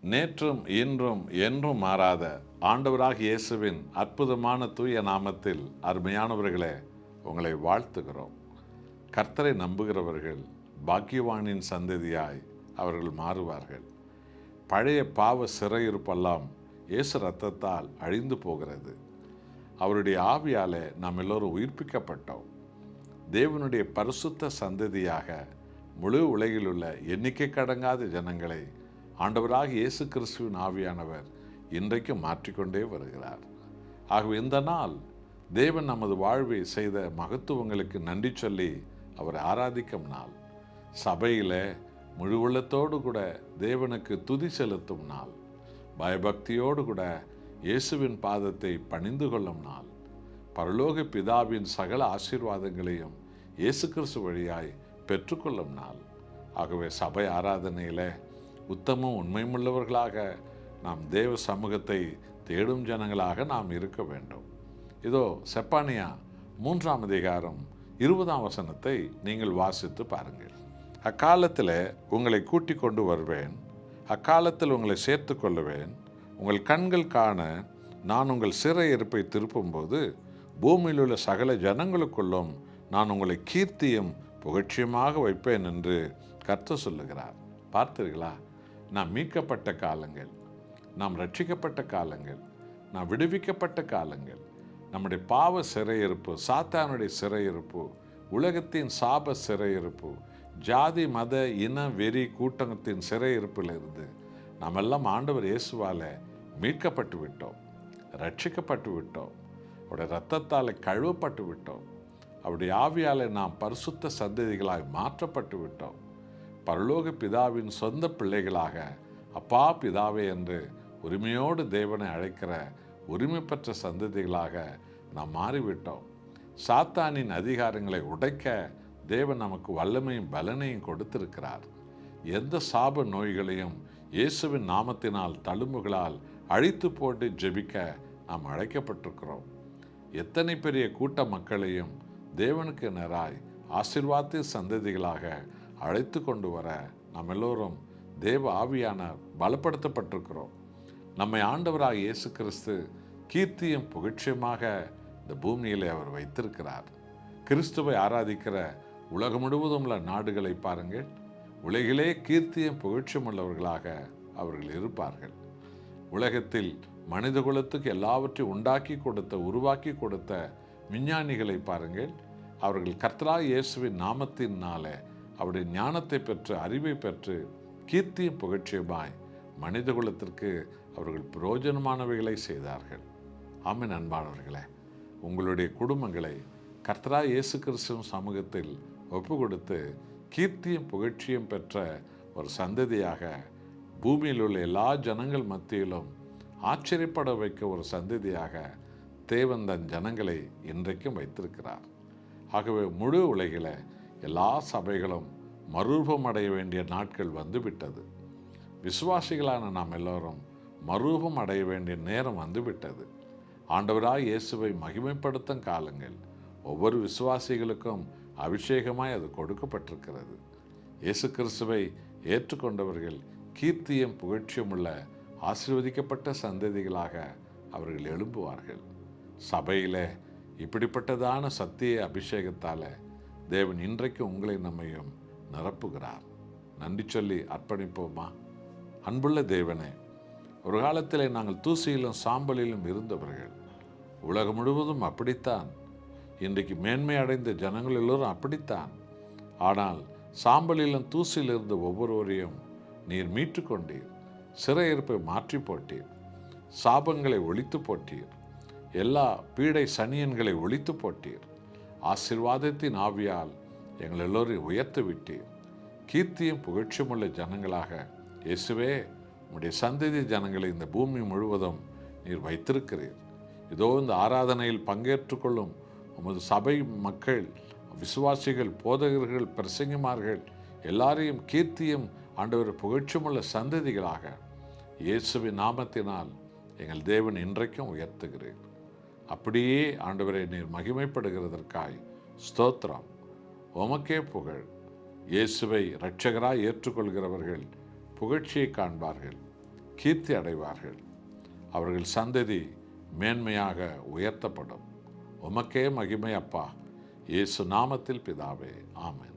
நேற்றும் இன்றும் என்றும் மாறாத ஆண்டவராகிய இயேசுவின் அற்புதமான தூய நாமத்தில் அருமையானவர்களே, உங்களை வாழ்த்துகிறோம். கர்த்தரை நம்புகிறவர்கள் பாக்கியவானின் சந்ததியாய் அவர்கள் மாறுவார்கள். பழைய பாவ சிறையிருப்பெல்லாம் இயேசு இரத்தத்தால் அழிந்து போகிறது. அவருடைய ஆவியாலே நாம் எல்லோரும் உயிர்ப்பிக்கப்பட்டோம். தேவனுடைய பரிசுத்த சந்ததியாக முழு உலகில் உள்ள எண்ணிக்கை கடங்காத ஜனங்களை ஆண்டவராக இயேசு கிறிஸ்துவின் ஆவியானவர் இன்றைக்கும் மாற்றிக்கொண்டே வருகிறார். ஆகவே இந்த நாள் தேவன் நமது வாழ்வை செய்த மகத்துவங்களுக்கு நன்றி சொல்லி அவரை ஆராதிக்கும் நாள். சபையில் முழு உள்ளத்தோடு கூட தேவனுக்கு துதி செலுத்தும் நாள். பயபக்தியோடு கூட இயேசுவின் பாதத்தை பணிந்து கொள்ளும் நாள். பரலோக பிதாவின் சகல ஆசீர்வாதங்களையும் இயேசு கிறிஸ்து வழியாய் பெற்றுக்கொள்ளும் நாள். ஆகவே சபை ஆராதனையில் உத்தமும் உண்மையுள்ளவர்களாக நாம் தேவ சமூகத்தை தேடும் ஜனங்களாக நாம் இருக்க வேண்டும். இதோ செப்பானியா 3ஆம் அதிகாரம் 20ஆம் வசனத்தை நீங்கள் வாசித்து பாருங்கள். அக்காலத்தில் உங்களை கூட்டிக் கொண்டு வருவேன், அக்காலத்தில் உங்களை சேர்த்து கொள்ளுவேன். உங்கள் கண்கள் காண நான் உங்கள் சிறையிருப்பை திருப்பும்போது பூமியில் உள்ள சகல ஜனங்களுக்குள்ளும் நான் உங்களை கீர்த்தியும் புகழ்ச்சியுமாக வைப்பேன் என்று கர்த்தர் சொல்லுகிறார். பார்த்தீர்களா? நாம் மீட்கப்பட்ட காலங்கள், நாம் ரட்சிக்கப்பட்ட காலங்கள், நாம் விடுவிக்கப்பட்ட காலங்கள், நம்முடைய பாவ சிறையிருப்பு, சாத்தானுடைய சிறையிருப்பு, உலகத்தின் சாப சிறையிருப்பு, ஜாதி மத இன வெறி கூட்டத்தின் சிறையிருப்பிலிருந்து நாம் எல்லாம் ஆண்டவர் இயேசுவால் மீட்கப்பட்டு விட்டோம், ரட்சிக்கப்பட்டு விட்டோம். அவருடைய இரத்தத்தால் கழுவப்பட்டு விட்டோம். அவருடைய ஆவியால் நாம் பரிசுத்த சந்ததிகளாய் மாற்றப்பட்டு விட்டோம். பரலோக பிதாவின் சொந்த பிள்ளைகளாக அப்பா பிதாவே என்று உரிமையோடு தேவனை அழைக்கிற உரிமை பெற்ற சந்ததிகளாக நாம் மாறிவிட்டோம். சாத்தானின் அதிகாரங்களை உடைக்க தேவன் நமக்கு வல்லமையும் பலனையும் கொடுத்திருக்கிறார். எந்த சாப நோய்களையும் இயேசுவின் நாமத்தினால் தழும்புகளால் அழித்து போட்டு ஜெபிக்க நாம் அழைக்கப்பட்டிருக்கிறோம். எத்தனை பெரிய கூட்ட மக்களையும் தேவனுக்கு நேராய் ஆசீர்வாத சந்ததிகளாக அழைத்து கொண்டு வர நாம் எல்லோரும் தேவ ஆவியானார் பலப்படுத்தப்பட்டிருக்கிறோம். நம்மை ஆண்டவராக இயேசு கிறிஸ்து கீர்த்தியும் புகழ்ச்சியுமாக இந்த பூமியிலே அவர் வைத்திருக்கிறார். கிறிஸ்துவை ஆராதிக்கிற உலகம் முழுவதும் உள்ள நாடுகளை பாருங்கள். உலகிலே கீர்த்தியும் புகழ்ச்சியும் உள்ளவர்களாக அவர்கள் இருப்பார்கள். உலகத்தில் மனித குலத்துக்கு எல்லாவற்றையும் உருவாக்கி கொடுத்த விஞ்ஞானிகளை பாருங்கள். அவர்கள் கர்த்தராகிய இயேசுவின் நாமத்தினாலே அவருடைய ஞானத்தை பெற்று அறிவை பெற்று கீர்த்தியும் புகழ்ச்சியுமாய் மனித குலத்திற்கு அவர்கள் பிரயோஜனமானவைகளை செய்தார்கள். ஆமென். அன்பானவர்களே, உங்களுடைய குடும்பங்களை கர்த்தராகிய இயேசு கிறிஸ்துவின் சமூகத்தில் ஒப்பு கொடுத்து கீர்த்தியும் புகழ்ச்சியும் பெற்ற ஒரு சந்ததியாக பூமியில் உள்ள எல்லா ஜனங்கள் மத்தியிலும் ஆச்சரியப்பட வைக்க ஒரு சந்ததியாக தேவன் தன் ஜனங்களை இன்றைக்கும் வைத்திருக்கிறார். ஆகவே முழு உலகில் எல்லா சபைகளும் மறுரூபம் அடைய வேண்டிய நாட்கள் வந்துவிட்டது. விசுவாசிகளான நாம் எல்லோரும் மறுரூபம் அடைய வேண்டிய நேரம் வந்துவிட்டது. ஆண்டவராய் இயேசுவை மகிமைப்படுத்தும் காலங்கள் ஒவ்வொரு விசுவாசிகளுக்கும் அபிஷேகமாய் அது கொடுக்கப்பட்டிருக்கிறது. இயேசு கிறிஸ்துவை ஏற்றுக்கொண்டவர்கள் கீர்த்தியும் புகழ்ச்சியும் உள்ள ஆசீர்வதிக்கப்பட்ட சந்ததிகளாக அவர்கள் எழும்புவார்கள். சபையில் இப்படிப்பட்டதான சத்திய அபிஷேகத்தால் தேவன் இன்றைக்கு உங்களை நம்மையும் நிரப்புகிறார். நன்றி சொல்லி அர்ப்பணிப்போமா? அன்புள்ள தேவனே, ஒரு காலத்தில் நாங்கள் தூசியிலும் சாம்பலிலும் இருந்தவர்கள். உலகம் முழுவதும் அப்படித்தான். இன்றைக்கு மேன்மை அடைந்த ஜனங்கள் எல்லோரும் அப்படித்தான். ஆனால் சாம்பலிலும் தூசியில் இருந்த ஒவ்வொருவரையும் நீர் மீட்டு கொண்டீர். சிறையிருப்பை மாற்றி போட்டீர். சாபங்களை ஒழித்து போட்டீர். எல்லா பீடை சனியன்களை ஒழித்து போட்டீர். ஆசீர்வாதத்தின் ஆவியால் எங்கள் எல்லோரையும் உயர்த்து விட்டீர். கீர்த்தியும் புகழ்ச்சியுமுள்ள ஜனங்களாக இயேசுவே உம்முடைய சந்ததி ஜனங்களை இந்த பூமி முழுவதும் நீர் வைத்திருக்கிறீர். இதோ இந்த ஆராதனையில் பங்கேற்றுக்கொள்ளும் உமது சபை மக்கள், விசுவாசிகள், போதகர்கள், பிரசங்கிமார்கள் எல்லாரையும் கீர்த்தியும் ஆண்டவர் புகழ்ச்சியுமுள்ள சந்ததிகளாக இயேசுவின் நாமத்தினால் எங்கள் தேவன் இன்றைக்கும் உயர்த்துகிறீர். அப்படியே ஆண்டவரை நீர் மகிமைப்படுகிறதற்காய் ஸ்தோத்திரம். உமக்கே புகழ். இயேசுவை இரட்சகராய் ஏற்றுக்கொள்கிறவர்கள் புகழ்ச்சியை காண்பார்கள். கீர்த்தி அடைவார்கள். அவர்கள் சந்ததி மேன்மையாக உயர்த்தப்படும். உமக்கே மகிமை அப்பா, இயேசு நாமத்தில் பிதாவே, ஆமென்.